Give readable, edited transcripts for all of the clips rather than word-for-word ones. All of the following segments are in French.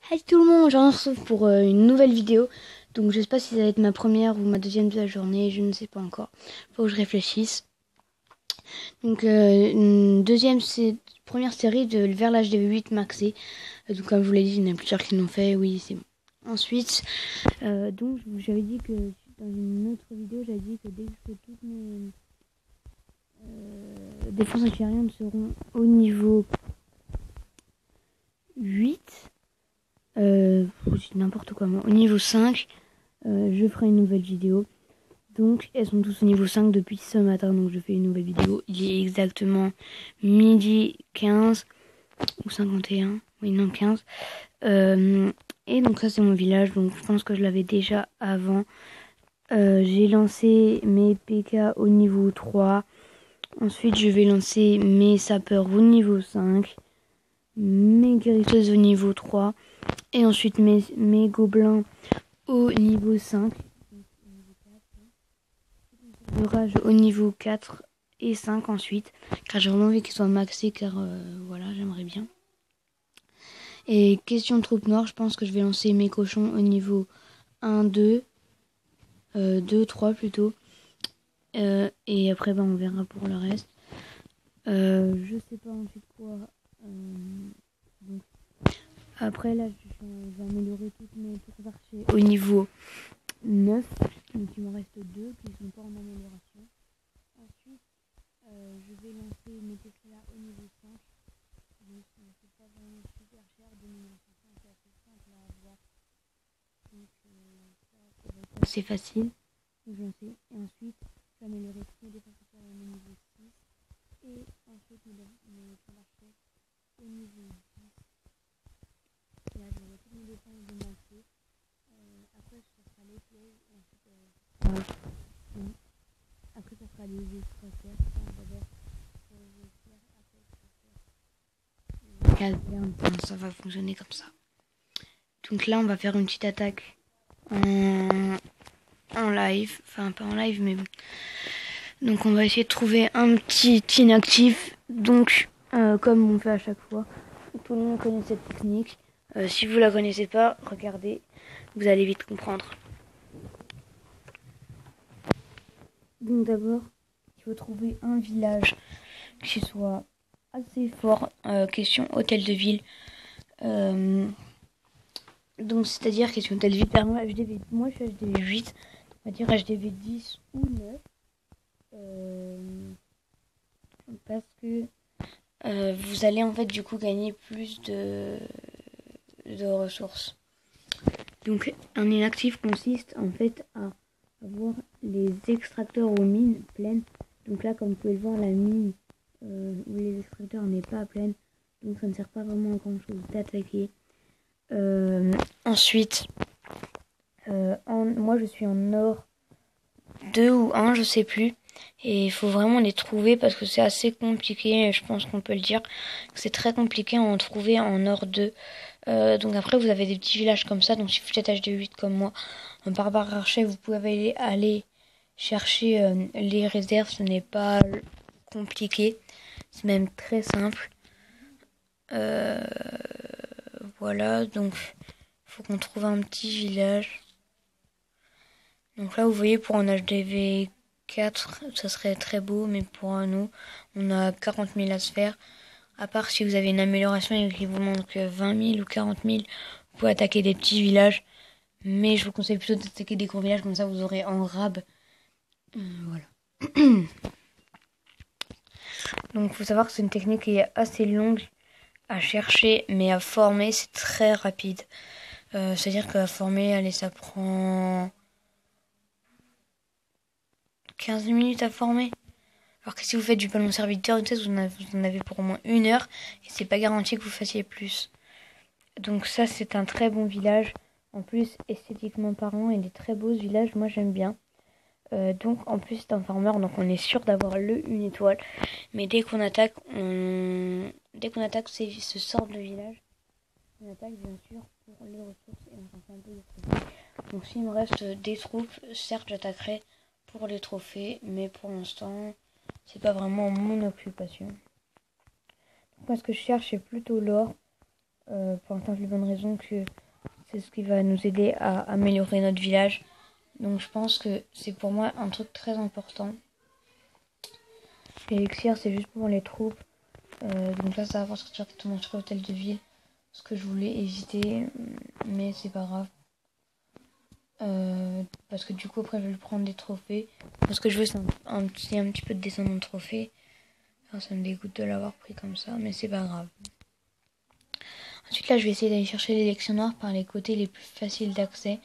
Hey tout le monde, je se retrouve pour une nouvelle vidéo. Donc je sais pas si ça va être ma première ou ma deuxième de la journée, je ne sais pas encore. Faut que je réfléchisse. Donc une première série de vers l'âge de 8 maxé. Donc comme je vous l'ai dit, il y en a plusieurs qui l'ont fait, oui c'est bon. Ensuite, donc j'avais dit que dans une autre vidéo, j'avais dit que dès que toutes mes défenses antiaériennes seront au niveau 8. N'importe quoi moi. Au niveau 5, je ferai une nouvelle vidéo. Donc elles sont tous au niveau 5 depuis ce matin. Donc je fais une nouvelle vidéo. Il est exactement midi 15 ou 51. Oui non 15. Et donc ça c'est mon village. Donc je pense que je l'avais déjà avant. J'ai lancé mes PK au niveau 3. Ensuite je vais lancer mes sapeurs au niveau 5. Mes guérisseuses au niveau 3. Et ensuite mes gobelins au niveau 5. Le rage au niveau 4 et 5 ensuite. Car j'ai vraiment envie qu'ils soient maxés car voilà, j'aimerais bien. Et question troupe noire, je pense que je vais lancer mes cochons au niveau 1, 2, 2, 3 plutôt. Et après on verra pour le reste. Je sais pas ensuite quoi. Donc, après là je vais améliorer toutes mes tours archers au niveau 9. Donc il m'en reste 2 qui sont pas en amélioration. Ensuite je vais lancer mes Tesla au niveau 5. Donc c'est pas vraiment super cher, 2900, c'est assez simple à avoir. Donc ça va être assez facile. Donc je sais. Et ensuite j'améliorerai toutes mes défenses au niveau 6. Et ensuite mes archers au niveau 10. Et là j'aurai toutes mes défenses de lancer. Après ça sera les pièges. Et ensuite après ça sera les extraterres. D'abord les extraterres, après ça va fonctionner comme ça. Donc là on va faire une petite attaque en live, enfin pas en live mais bon. Donc on va essayer de trouver un petit inactif. Donc comme on fait à chaque fois, tout le monde connaît cette technique. Si vous la connaissez pas, regardez, vous allez vite comprendre. Donc d'abord, il faut trouver un village qui soit assez fort. Question hôtel de ville. Donc c'est-à-dire question hôtel de ville. Par exemple, HDV, moi je suis HDV 8, on va dire HDV 10 ou 9. Parce que vous allez en fait du coup gagner plus de ressources. Donc un inactif consiste en fait à avoir les extracteurs aux mines pleines. Donc là comme vous pouvez le voir, la mine où les extracteurs n'est pas pleine. Donc ça ne sert pas vraiment à grand chose d'attaquer. Ensuite moi je suis en or 2 ou 1, je sais plus. Et il faut vraiment les trouver parce que c'est assez compliqué, je pense qu'on peut le dire. C'est très compliqué à en trouver en or 2. Donc après vous avez des petits villages comme ça. Donc si vous êtes HD8 comme moi, un barbare archer, vous pouvez aller chercher les réserves. Ce n'est pas compliqué. C'est même très simple. Voilà, donc il faut qu'on trouve un petit village. Donc là vous voyez pour un HDV 4, ça serait très beau, mais pour nous, on a 40 000 à se faire. À part si vous avez une amélioration et qu'il vous manque 20 000 ou 40 000, vous pouvez attaquer des petits villages. Mais je vous conseille plutôt d'attaquer des gros villages, comme ça vous aurez en rab. Voilà. Donc il faut savoir que c'est une technique qui est assez longue à chercher, mais à former, c'est très rapide. C'est-à-dire qu'à former, allez, ça prend 15 minutes à former. Alors que si vous faites du ballon serviteur, vous en avez pour au moins 1 heure. Et c'est pas garanti que vous fassiez plus. Donc ça, c'est un très bon village. En plus, esthétiquement parlant, il est très beau ce village. Moi, j'aime bien. Donc en plus, c'est un farmer. Donc on est sûr d'avoir une étoile. Mais dès qu'on attaque, ce sort de village, on attaque bien sûr pour les ressources. Et on s'en fait un peu des trophées. Donc s'il me reste des troupes, certes, j'attaquerai pour les trophées. Mais pour l'instant, c'est pas vraiment mon occupation. Moi, ce que je cherche, c'est plutôt l'or. pour la simple et bonne raison que c'est ce qui va nous aider à améliorer notre village. Donc je pense que c'est pour moi un truc très important. L'élixir, c'est juste pour les troupes. Donc là, ça va sortir totalement sur l'hôtel de ville. Ce que je voulais éviter, mais c'est pas grave. Parce que du coup, après, je vais prendre des trophées. Parce que je veux, c'est un petit peu de descendre de trophée. Alors, ça me dégoûte de l'avoir pris comme ça, mais c'est pas grave. Ensuite, là, je vais essayer d'aller chercher l'élection noire par les côtés les plus faciles d'accès.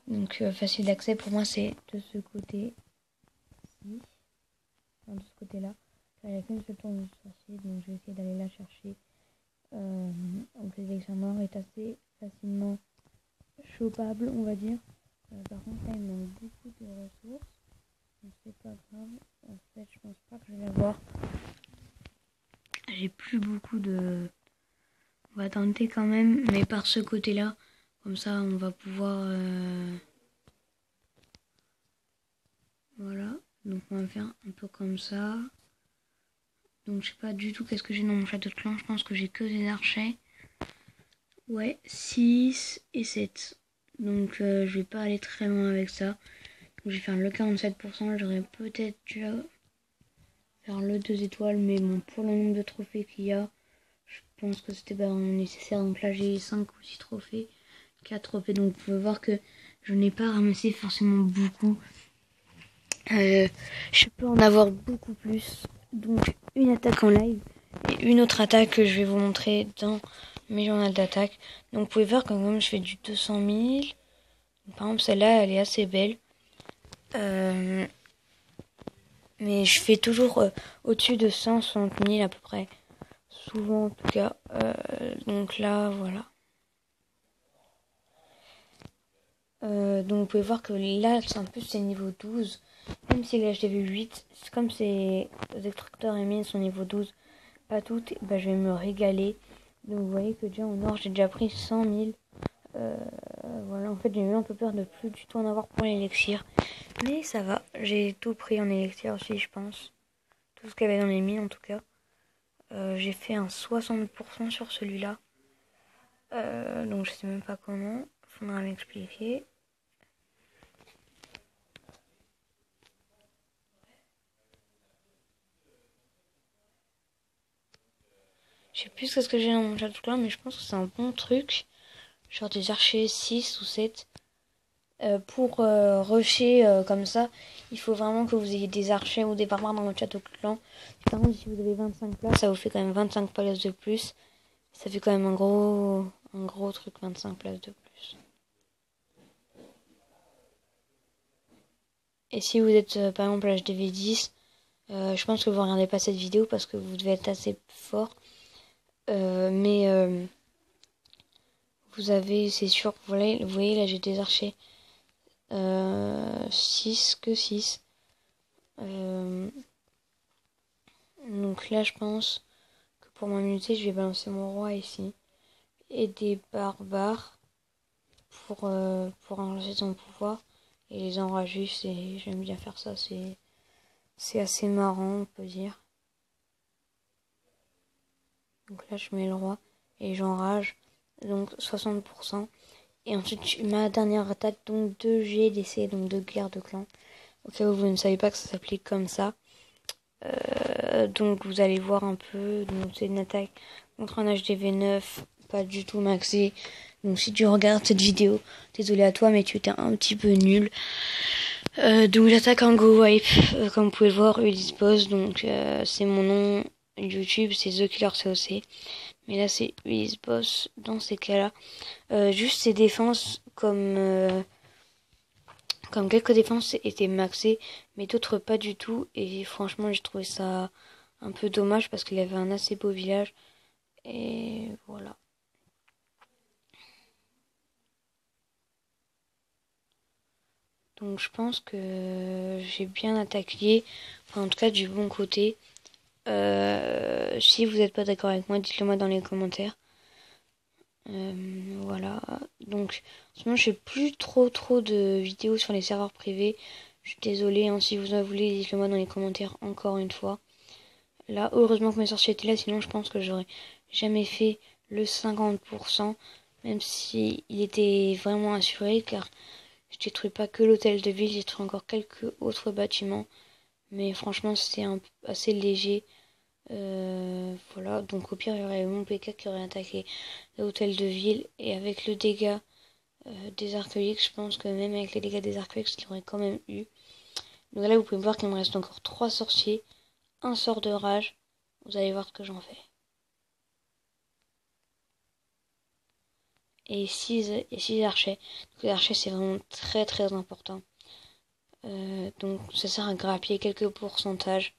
Donc, facile d'accès, pour moi, c'est de ce côté-ci. Enfin, de ce côté-là. Là, il n'y a qu'une seule tour de sorcier, donc je vais essayer d'aller la chercher. Donc, l'élection noire est assez facilement chopable, on va dire. Par contre, là, il me manque beaucoup de ressources. Donc, c'est pas grave. En fait, je pense pas que je vais l'avoir. J'ai plus beaucoup de... On va tenter quand même, mais par ce côté-là. Comme ça, on va pouvoir... Voilà. Donc, on va faire un peu comme ça. Donc, je sais pas du tout qu'est-ce que j'ai dans mon château de clan. Je pense que j'ai que des archers. Ouais, 6 et 7. Donc, je vais pas aller très loin avec ça. Donc, je vais faire le 47%. J'aurais peut-être dû faire le 2 étoiles. Mais bon, pour le nombre de trophées qu'il y a, je pense que c'était pas vraiment nécessaire. Donc là, j'ai 5 ou 6 trophées. 4 trophées. Donc, vous pouvez voir que je n'ai pas ramassé forcément beaucoup. Je peux en avoir beaucoup plus. Donc, une attaque en live. Et une autre attaque que je vais vous montrer dans mes journaux d'attaque. Donc, vous pouvez voir que comme je fais du 200 000. Par exemple, celle-là, elle est assez belle. Mais je fais toujours au-dessus de 160 000 à peu près. Souvent, en tout cas. Donc là, voilà. Donc, vous pouvez voir que là, c'est un peu c'est niveau 12. Même si là, je l'ai vu 8. Comme ces extracteurs et mines sont niveau 12, pas toutes, bah, je vais me régaler. Donc, vous voyez que déjà en or, j'ai déjà pris 100 000. Voilà, en fait, j'ai eu un peu peur de plus du tout en avoir pour l'élixir. Mais ça va, j'ai tout pris en élixir aussi, je pense. Tout ce qu'il y avait dans les mines, en tout cas. J'ai fait un 60% sur celui-là. Donc, je sais même pas comment. Faudra m'expliquer. Je sais plus ce que j'ai dans mon château de clan, mais je pense que c'est un bon truc. Genre des archers 6 ou 7. Pour rusher comme ça, il faut vraiment que vous ayez des archers ou des barbares dans votre château de clan. Par contre, si vous avez 25 places, ça vous fait quand même 25 places de plus. Ça fait quand même un gros truc, 25 places de plus. Et si vous êtes par exemple HDV10, je pense que vous ne regardez pas cette vidéo parce que vous devez être assez fort. Mais vous avez, c'est sûr, vous voyez là j'ai des archers 6 que 6. Donc là je pense que pour m'amuser je vais balancer mon roi ici. Et des barbares pour enrager son pouvoir. Et les enrager, j'aime bien faire ça, c'est assez marrant on peut dire. Donc là je mets le roi et j'enrage, donc 60%. Et ensuite ma dernière attaque, donc 2 GDC, donc 2 guerres de clan. Au cas où vous ne savez pas que ça s'appelait comme ça. Donc vous allez voir un peu, donc c'est une attaque contre un HDV9, pas du tout maxé. Donc si tu regardes cette vidéo, désolé à toi mais tu étais un petit peu nul. Donc j'attaque en go wipe, comme vous pouvez le voir, Ulysse Boss, donc c'est mon nom YouTube, c'est The Killer COC. Mais là c'est Ulysse Boss dans ces cas-là. Juste ses défenses comme quelques défenses étaient maxées, mais d'autres pas du tout. Et franchement, j'ai trouvé ça un peu dommage parce qu'il avait un assez beau village. Et voilà. Donc je pense que j'ai bien attaqué. Enfin, en tout cas, du bon côté. Si vous n'êtes pas d'accord avec moi, dites-le moi dans les commentaires. Voilà. Donc, en ce moment, je fais plus trop de vidéos sur les serveurs privés. Je suis désolée, hein, si vous en voulez, dites-le moi dans les commentaires encore une fois. Là, heureusement que mes sorciers étaient là, sinon je pense que j'aurais jamais fait le 50%, même si il était vraiment assuré, car je détruis pas que l'hôtel de ville, j'ai détruit encore quelques autres bâtiments, mais franchement c'était assez léger. Voilà, donc au pire il y aurait mon PK qui aurait attaqué l'hôtel de ville, et avec le dégât des archéologues, je pense que même avec les dégâts des archéologues, qu'il y aurait quand même eu. Donc là vous pouvez voir qu'il me reste encore 3 sorciers, un sort de rage, vous allez voir ce que j'en fais. Et 6 archers. Donc les archers c'est vraiment très très important. Donc ça sert à grappiller quelques pourcentages.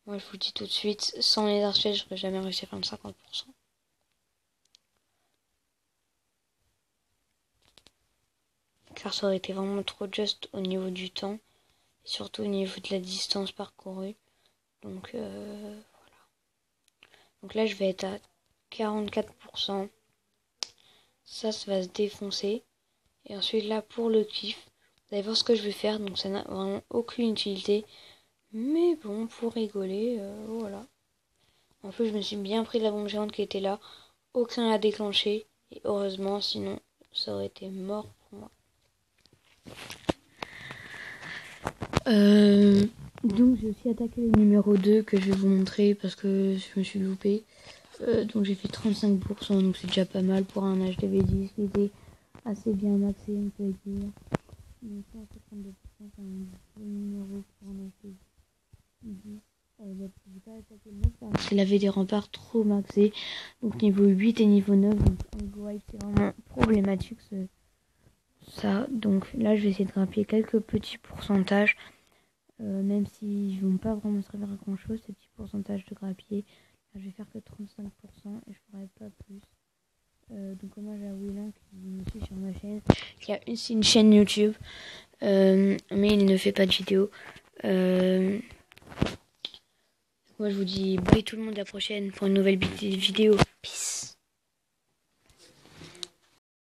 Moi je vous le dis tout de suite, sans les archers je n'aurais jamais réussi à faire 50%. Car ça aurait été vraiment trop juste au niveau du temps. Et surtout au niveau de la distance parcourue. Donc voilà. Donc là je vais être à 44%. Ça va se défoncer. Et ensuite là pour le kiff, vous allez voir ce que je vais faire. Donc ça n'a vraiment aucune utilité. Mais bon, pour rigoler, voilà. En plus, je me suis bien pris de la bombe géante qui était là. Aucun l'a déclenché. Et heureusement, sinon, ça aurait été mort pour moi. Donc, j'ai aussi attaqué le numéro 2 que je vais vous montrer parce que je me suis loupé. Donc, j'ai fait 35%. Donc, c'est déjà pas mal pour un HDV10 qui était assez bien maxé, on peut dire. Donc, ça, 32%, c'est un bon numéro pour un HDV10. J'ai pas attaqué le 9 parce qu'il avait des remparts trop maxés. Donc niveau 8 et niveau 9. Donc en wipe c'est vraiment problématique ça. Donc là je vais essayer de grappiller quelques petits pourcentages. Même s'ils vont pas vraiment servir à grand chose ces petits pourcentages de grappiller. Là, je vais faire que 35% et je ferai pas plus. Donc moi j'ai Willan qui me suit sur ma chaîne. Qui a une chaîne YouTube. Mais il ne fait pas de vidéo. Moi je vous dis bye tout le monde, à la prochaine pour une nouvelle vidéo. Peace.